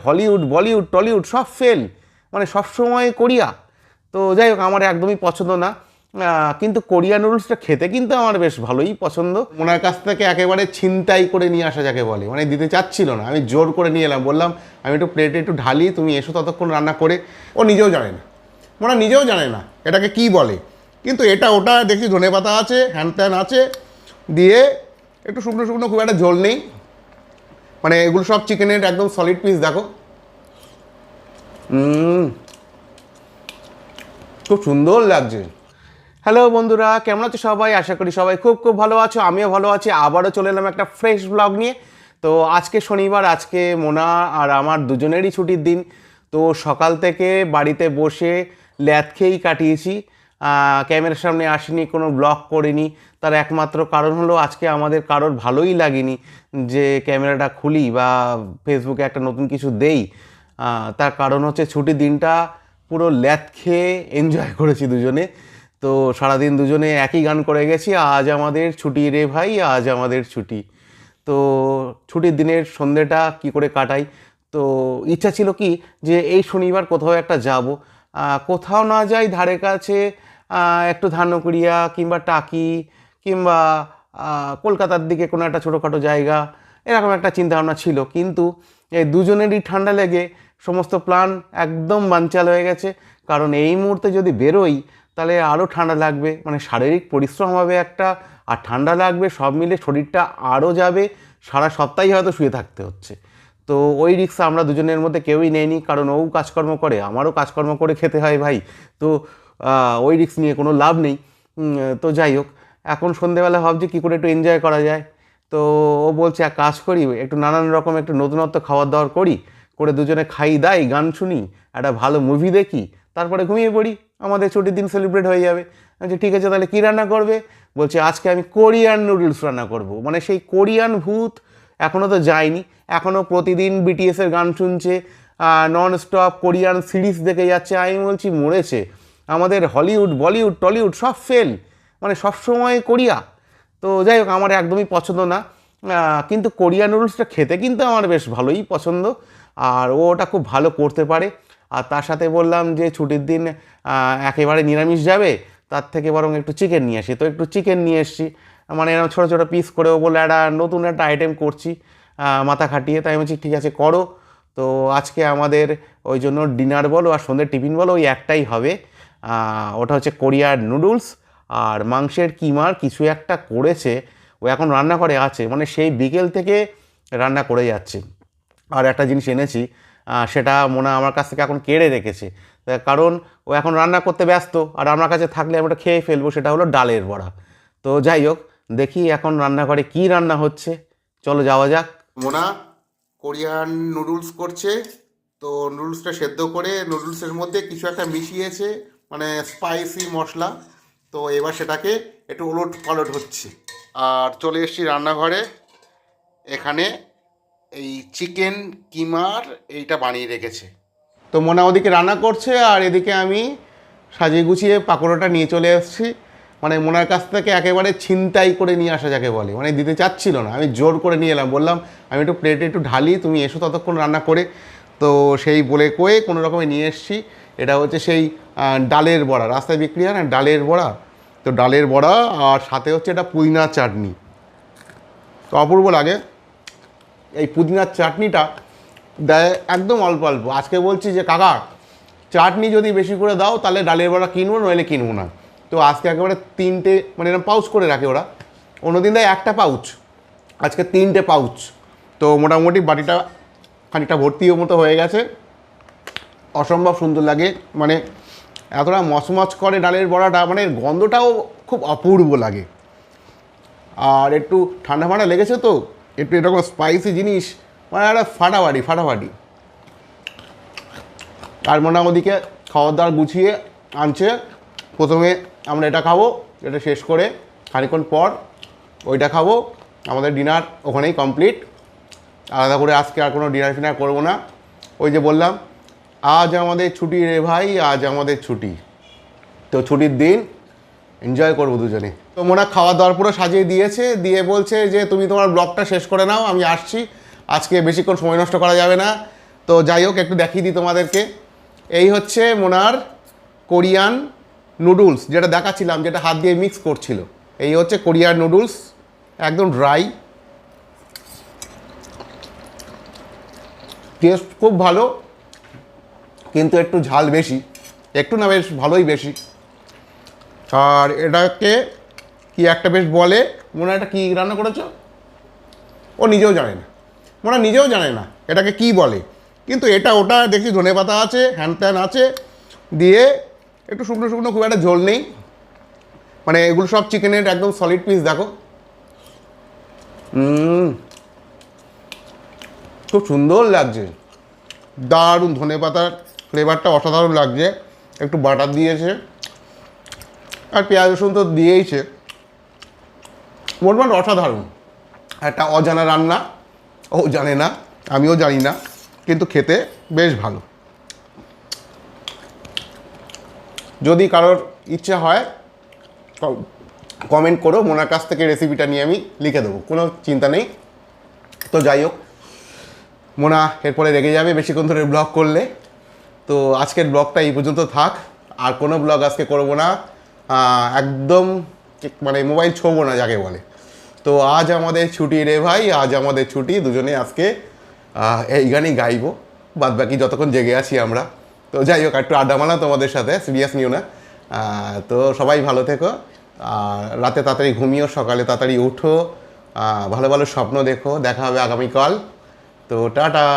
Hollywood, Bollywood, Tollywood সব fail, মানে সবসময় কোরিয়া। তো যাই হোক, আমার একদমই পছন্দ না। কিন্তু কোরিয়ান নুডলসটা খেতে কিন্তু আমার বেশ ভালোই পছন্দ। ওনার কাছ থেকে একেবারে ছিনতাই করে নিয়ে আসা যাকে বলে, মানে দিতে চাচ্ছিল না, আমি জোর করে নিয়ে এলাম, বললাম আমি একটু প্লেটে একটু ঢালি, তুমি এসো ততক্ষণ রান্না করে। ও নিজেও জানে না, ওরা নিজেও জানে না এটাকে কি বলে, কিন্তু এটা ওটা দেখি ধনেপাতা আছে, হ্যান ত্যান আছে, দিয়ে একটু শুকনো শুকনো, খুব একটা ঝোল নেই, মানে এগুলো সব চিকেনের একদম সলিড পিস। দেখো খুব সুন্দর লাগছে। হ্যালো বন্ধুরা, কেমন আছো সবাই? আশা করি সবাই খুব খুব ভালো আছো, আমিও ভালো আছি। আবারও চলে এলাম একটা ফ্রেশ ব্লগ নিয়ে। তো আজকে শনিবার, আজকে মোনা আর আমার দুজনেরই ছুটির দিন। তো সকাল থেকে বাড়িতে বসে ল্যাদ খেয়েই কাটিয়েছি, ক্যামেরার সামনে আসিনি, কোনো ব্লগ করিনি। তার একমাত্র কারণ হলো আজকে আমাদের কারোর ভালোই লাগেনি যে ক্যামেরাটা খুলি বা ফেসবুকে একটা নতুন কিছু দেই। তার কারণ হচ্ছে ছুটির দিনটা পুরো ল্যাদ খেয়ে এনজয় করেছি দুজনে। তো সারাদিন দুজনে একই গান করে গেছি, আজ আমাদের ছুটি রে ভাই, আজ আমাদের ছুটি। তো ছুটির দিনের সন্ধ্যেটা কি করে কাটাই, তো ইচ্ছা ছিল কি যে এই শনিবার কোথাও একটা যাব, কোথাও না যাই ধারে কাছে, একটু ধানকুড়িয়া কিংবা টাকি কিংবা কলকাতার দিকে কোনো একটা ছোটোখাটো জায়গা, এরকম একটা চিন্তাভাবনা ছিল। কিন্তু এই দুজনেরই ঠান্ডা লেগে সমস্ত প্ল্যান একদম বানচাল হয়ে গেছে। কারণ এই মুহূর্তে যদি বেরোই তাহলে আরও ঠান্ডা লাগবে, মানে শারীরিক পরিশ্রম হবে একটা, আর ঠান্ডা লাগবে, সব মিলে শরীরটা আরও যাবে, সারা সপ্তাহে হয়তো শুয়ে থাকতে হচ্ছে। তো ওই রিস্ক আমরা দুজনের মধ্যে কেউই নেয়নি, কারণ ও কাজকর্ম করে, আমারও কাজকর্ম করে খেতে হয় ভাই। তো ওই রিস্ক নিয়ে কোনো লাভ নেই। তো যাই হোক, এখন সন্ধেবেলা ভাবছি কী করে একটু এনজয় করা যায়। তো ও বলছে এক কাজ করি, একটু নানান রকম একটু নতুনত্ব খাবার দাবার করি, করে দুজনে খাই দাই, গান শুনি, একটা ভালো মুভি দেখি, তারপরে ঘুমিয়ে পড়ি, আমাদের ছুটির দিন সেলিব্রেট হয়ে যাবে। আচ্ছা ঠিক আছে, তাহলে কী রান্না করবে? বলছে আজকে আমি কোরিয়ান নুডলস রান্না করব। মানে সেই কোরিয়ান ভূত এখনও তো যায়নি, এখনও প্রতিদিন বিটিএসের গান শুনছে, নন স্টপ কোরিয়ান সিরিজ দেখে যাচ্ছে। আমি বলছি মরেছে, আমাদের হলিউড, বলিউড, টলিউড সব ফেল, মানে সবসময় কোরিয়া। তো যাই হোক, আমার একদমই পছন্দ না। কিন্তু কোরিয়ান নুডলসটা খেতে কিন্তু আমার বেশ ভালোই পছন্দ, আর ও ওটা খুব ভালো করতে পারে। আর তার সাথে বললাম যে ছুটির দিন একেবারে নিরামিষ যাবে, তার থেকে বরং একটু চিকেন নিয়ে আসি। তো একটু চিকেন নিয়ে এসছি, মানে এরকম ছোটো ছোটো পিস করেও বলে একটা নতুন একটা আইটেম করছি মাথা খাটিয়ে। তাই আমি বলছি ঠিক আছে করো। তো আজকে আমাদের ওই জন্য ডিনার বলো আর সন্ধ্যের টিফিন বলো ওই একটাই হবে, ওটা হচ্ছে কোরিয়ান নুডলস আর মাংসের কিমার কিছু একটা করেছে, ও এখন রান্না করে আছে, মানে সেই বিকেল থেকে রান্না করে যাচ্ছে। আর একটা জিনিস এনেছি, সেটা মনে আমার কাছ থেকে এখন কেড়ে রেখেছে, কারণ ও এখন রান্না করতে ব্যস্ত, আর আমার কাছে থাকলে আমি ওটা খেয়ে ফেলবো, সেটা হলো ডালের বড়া। তো যাই হোক, দেখি এখন রান্নাঘরে কি রান্না হচ্ছে, চলো যাওয়া যাক। মোনা কোরিয়ান নুডলস করছে, তো নুডলসটা সেদ্ধ করে নুডলসের মধ্যে কিছু একটা মিশিয়েছে, মানে স্পাইসি মশলা। তো এবার সেটাকে একটু ওলট পালট হচ্ছে। আর চলে এসেছি রান্নাঘরে, এখানে এই চিকেন কিমার এইটা বানিয়ে রেখেছে। তো মোনা ওদিকে রান্না করছে, আর এদিকে আমি সাজিয়ে গুছিয়ে পাকোড়াটা নিয়ে চলে এসেছি। মানে মোনার কাছ থেকে একেবারে ছিনতাই করে নিয়ে আসা যাকে বলে, মানে দিতে চাচ্ছিল না, আমি জোর করে নিয়ে এলাম, বললাম আমি একটু প্লেটে একটু ঢালি, তুমি এসো ততক্ষণ রান্না করে। তো সেই বলে কয়ে কোনো রকমে নিয়ে এসেছি। এটা হচ্ছে সেই ডালের বড়া, রাস্তায় বিক্রি হয় না ডালের বড়া, তো ডালের বড়া, আর সাথে হচ্ছে এটা পুদিনার চাটনি। তো অপূর্ব লাগে। এই পুদিনার চাটনিটা দেয় একদম অল্প অল্প। আজকে বলছি যে কাকা চাটনি যদি বেশি করে দাও তাহলে ডালের বড়া কিনবো, নইলে কিনবো না। তো আজকে একেবারে তিনটে, মানে এরকম পাউচ করে রাখে ওরা, অন্যদিন দেয় একটা পাউচ, আজকে তিনটে পাউচ। তো মোটামুটি বাটিটা খানিকটা ভর্তিও মতো হয়ে গেছে, অসম্ভব সুন্দর লাগে, মানে এতটা মচমচ করে ডালের বড়াটা, মানে গন্ধটাও খুব অপূর্ব লাগে। আর একটু ঠান্ডা ফান্ডা লেগেছে তো একটু এরকম স্পাইসি জিনিস, মানে একটা ফাটাফাটি। আর মনে ওদিকে খাবার দাবার গুছিয়ে আনছে। প্রথমে আমরা এটা খাবো, এটা শেষ করে খানিক্ষণ পর ওইটা খাবো, আমাদের ডিনার ওখানেই কমপ্লিট। আলাদা করে আজকে আর কোনো ডিনার ফিনার করবো না। ওই যে বললাম আজ আমাদের ছুটি রে ভাই, আজ আমাদের ছুটি। তো ছুটির দিন এনজয় করবো দুজনে। তো মোনা খাওয়া দাওয়ার পুরো সাজিয়ে দিয়েছে, দিয়ে বলছে যে তুমি তোমার ব্লগটা শেষ করে নাও, আমি আসছি, আজকে বেশিক্ষণ সময় নষ্ট করা যাবে না। তো যাই হোক, একটু দেখিয়ে দিই তোমাদেরকে। এই হচ্ছে মোনার কোরিয়ান নুডলস, যেটা দেখাচ্ছিলাম, যেটা হাত দিয়ে মিক্স করছিল। এই হচ্ছে কোরিয়ান নুডলস, একদম ড্রাই, টেস্ট খুব ভালো, কিন্তু একটু ঝাল বেশি, একটু না বেশ ভালোই বেশি। আর এটাকে কি একটা বেশ বলে, মোনা এটা কী রান্না করেছো ও নিজেও জানে না, মোনা নিজেও জানে না এটাকে কি বলে। কিন্তু এটা ওটা দেখি ধনেপাতা আছে, হ্যান ত্যান আছে, দিয়ে একটু শুকনো শুকনো, খুব একটা ঝোল নেই, মানে এগুলো সব চিকেনের একদম সলিড পিস। দেখো, খুব সুন্দর লাগছে, দারুণ, ধনেপাতার ফ্লেভারটা অসাধারণ লাগছে, একটু বাটার দিয়েছে, আর পেঁয়াজ রসুন তো দিয়েইছে, মোটমাট অসাধারণ একটা অজানা রান্না। ও জানে না, আমিও জানি না, কিন্তু খেতে বেশ ভালো। যদি কারোর ইচ্ছে হয় কমেন্ট করো, মোনার কাছ থেকে রেসিপিটা নিয়ে আমি লিখে দেবো, কোনো চিন্তা নেই। তো যাই হোক, মোনা এরপরে রেগে যাবে বেশিক্ষণ ধরে ব্লগ করলে। তো আজকের ব্লগটা এই পর্যন্ত থাক, আর কোনো ব্লগ আজকে করবো না, একদম মানে মোবাইল ছোঁবো না যাকে বলে। তো আজ আমাদের ছুটি রে ভাই, আজ আমাদের ছুটি, দুজনে আজকে এই গানই গাইবো, বাদ বাকি যতক্ষণ জেগে আছি আমরা। তো যাই হোক, একটু আড্ডা মারলাম তোমাদের সাথে, সিরিয়াস নিও না। তো সবাই ভালো থেকো, আর রাতে তাড়াতাড়ি ঘুমিও, সকালে তাড়াতাড়ি উঠো, ভালো ভালো স্বপ্ন দেখো। দেখা হবে আগামীকাল। তো টাটা।